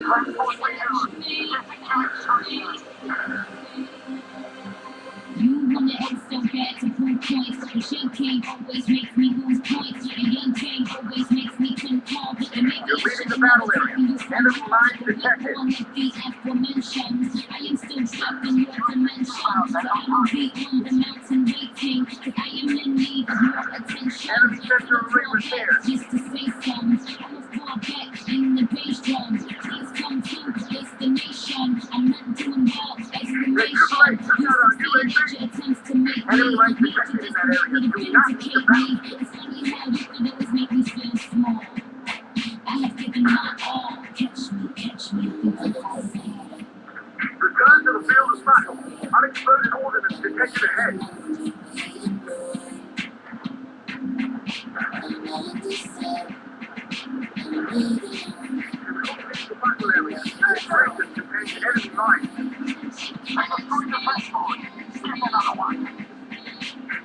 You wanna hit so bad to prove points, but your king always makes me lose points. Your young king always makes me conform. And maybe You're leaving the battle area. Enemy lines detected. one of the aforementioned, I am still trapped in your dimension. So I will be on the mountain waiting, cause I am in need of more attention. Enemy center ring repaired. Just to say some, I will fall back in the bass drum. Please come to the destination. I'm not doing well, exclamation. Your attempts to make Enemy me lines need to detected in that area. to Do not leave the vindicate battle. me. It's funny how you could always make me feel small. I have given my all. Catch me, think I'm sad. Return to the field of battle. Unexploded ordnance detected ahead. The battle area. Breakers contain enemy lines.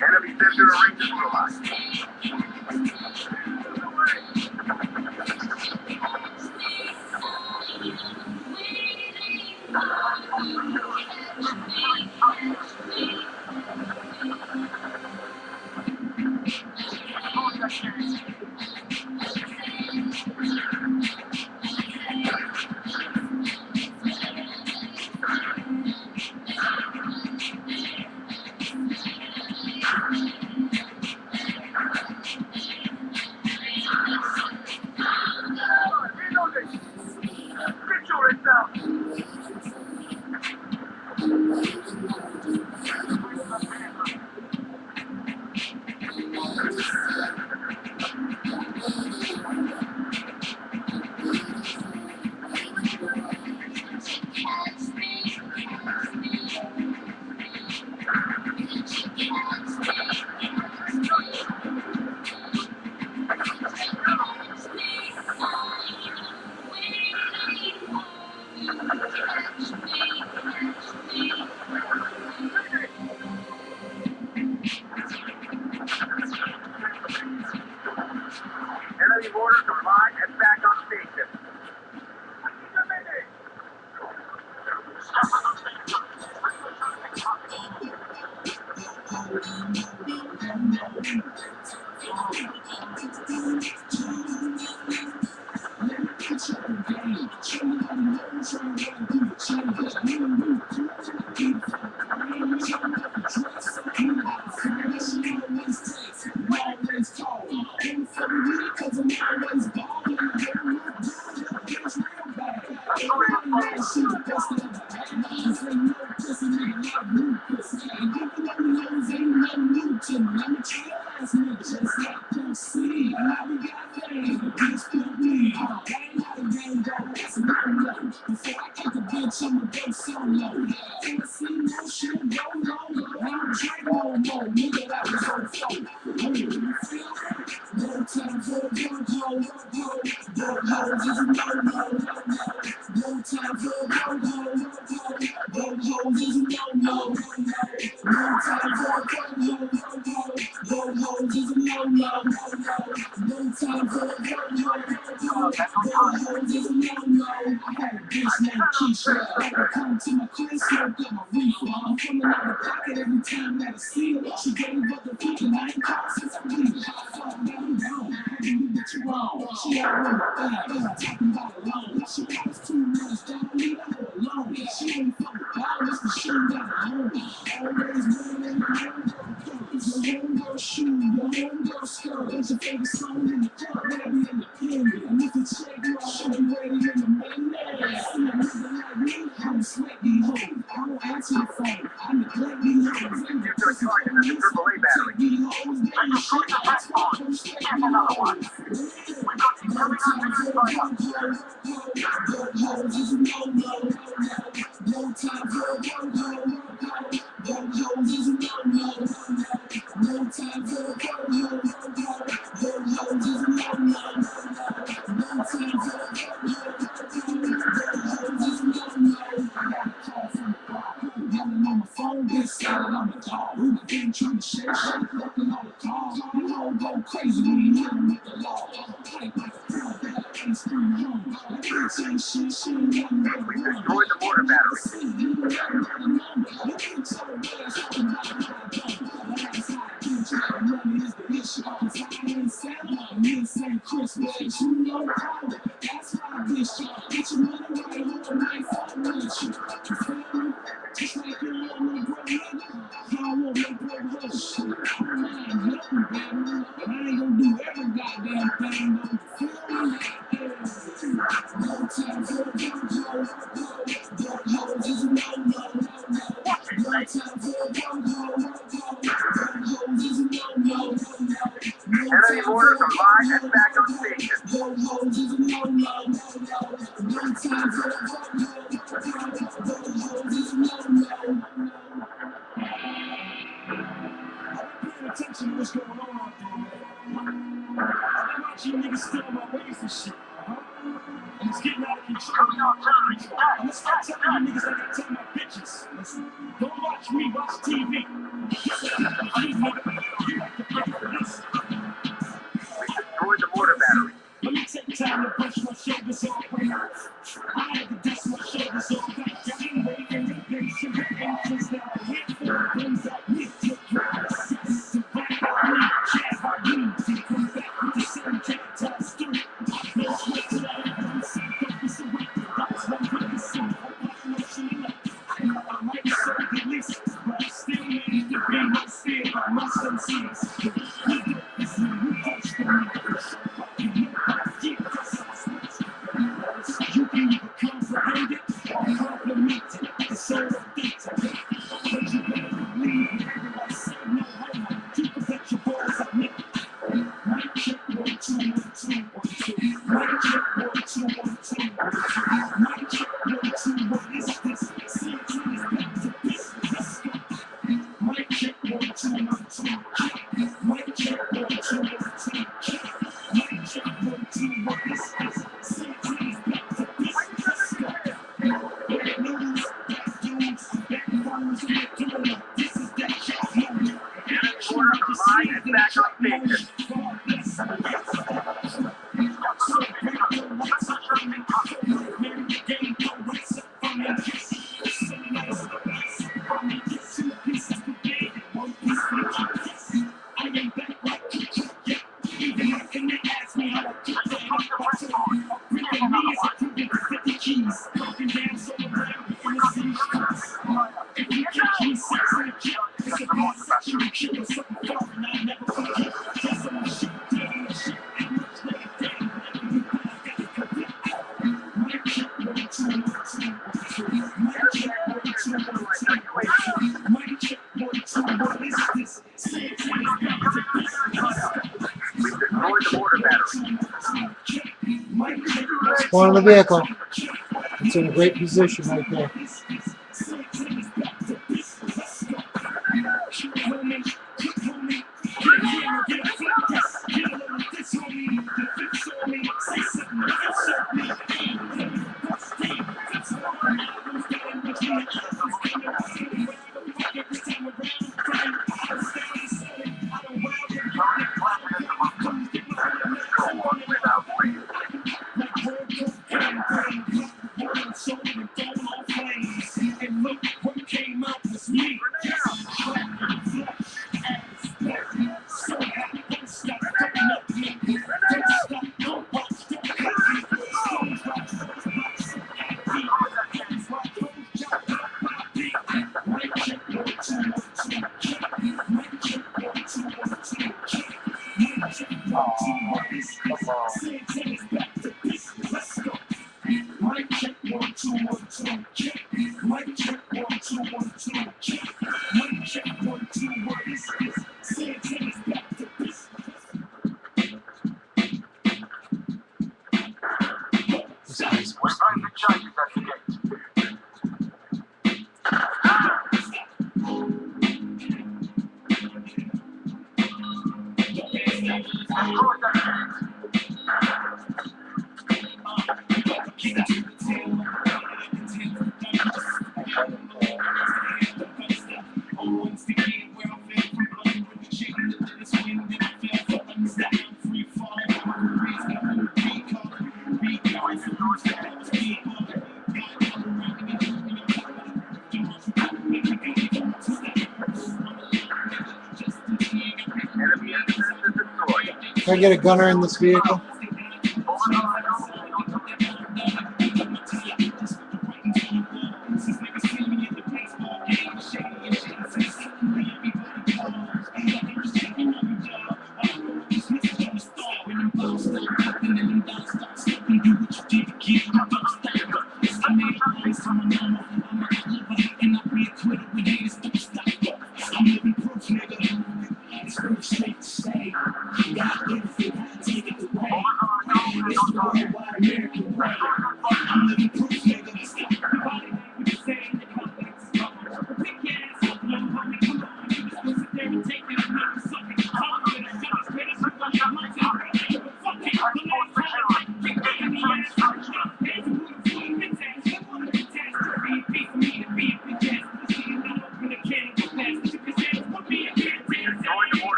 Enemy center arranges for line. Enemy mortars are live and back on station. We've destroyed the mortar battery. Enemy mortars are live and back on station. Attention to what's going on out there, man. I'm watching you niggas steal my ways and shit. And it's getting out of control. I'm gonna start telling you niggas I gotta tell my bitches. Listen, don't watch me, watch TV. We destroyed the mortar battery. Let me take time to brush my shoulders off. I had to dust my shoulders off. Got anyway, and the patient angels that are here for the things that we took from us. To find out me, share how we to come back with the same tactile story. I feel sweat to the end, I'm saying don't be so weak. That's one thing to see. Hope I'm emotional enough. I might be so the least, but I still need to be no fear by my senses. We do this when we touch the meat. You can either comprehend it or compliment it. The soul of things I get. But you better believe me. Everybody say no homo. You can bet your balls at me. Mic check 1 2 1 2 1 2. Mic check 1 2 1 2 1 2. Mic check 1 2. What is this? CT is back to business. Let's go. Mic check 1 2 1 2. Mic check 1 2 1 2. Mic check 1 2. What is this? CT is back to business. Let's go. Bad news, bad dudes, bad phones, and they're doing it. This is that shit moment. Enemy mortars are live and back on station. Spawn in the vehicle. It's in a great position right there. Can I get a gunner in this vehicle?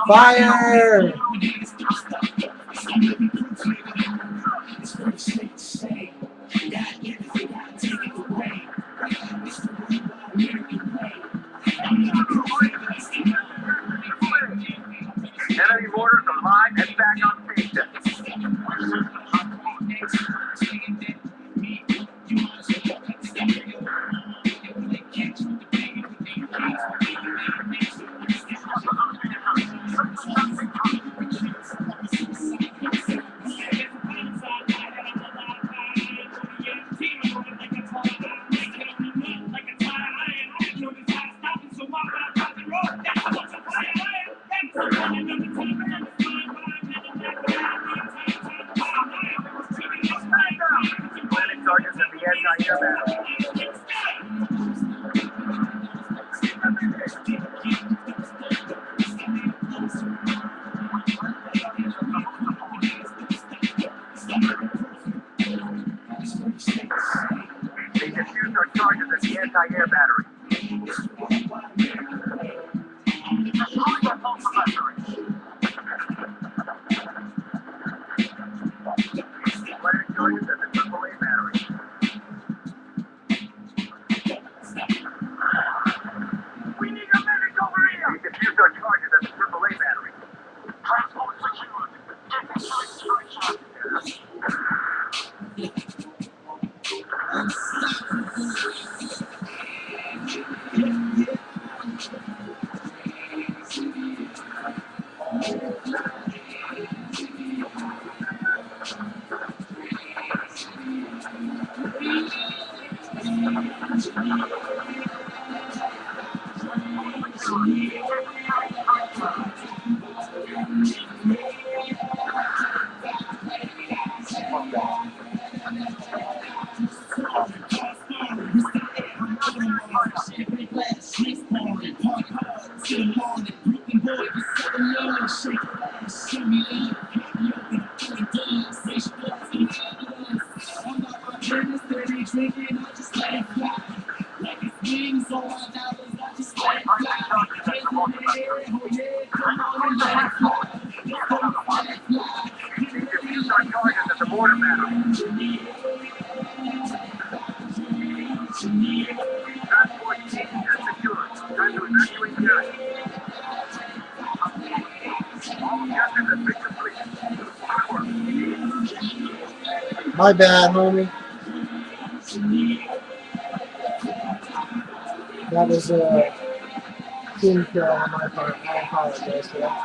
Fire! Enemy mortars are live and back on station. Planning targets at the anti-air battery. They defused our charges at the anti-air battery. Planning targets at the AAA battery. We need a medic over here! They defused our charges at the AAA battery. Transport secured. Get the site. Defuse our targets at the border battery. Transport team is secured. Time to evacuate the area. All objectives have been completed. Good work. My bad, homie. That was a team kill on my part. I apologize for that.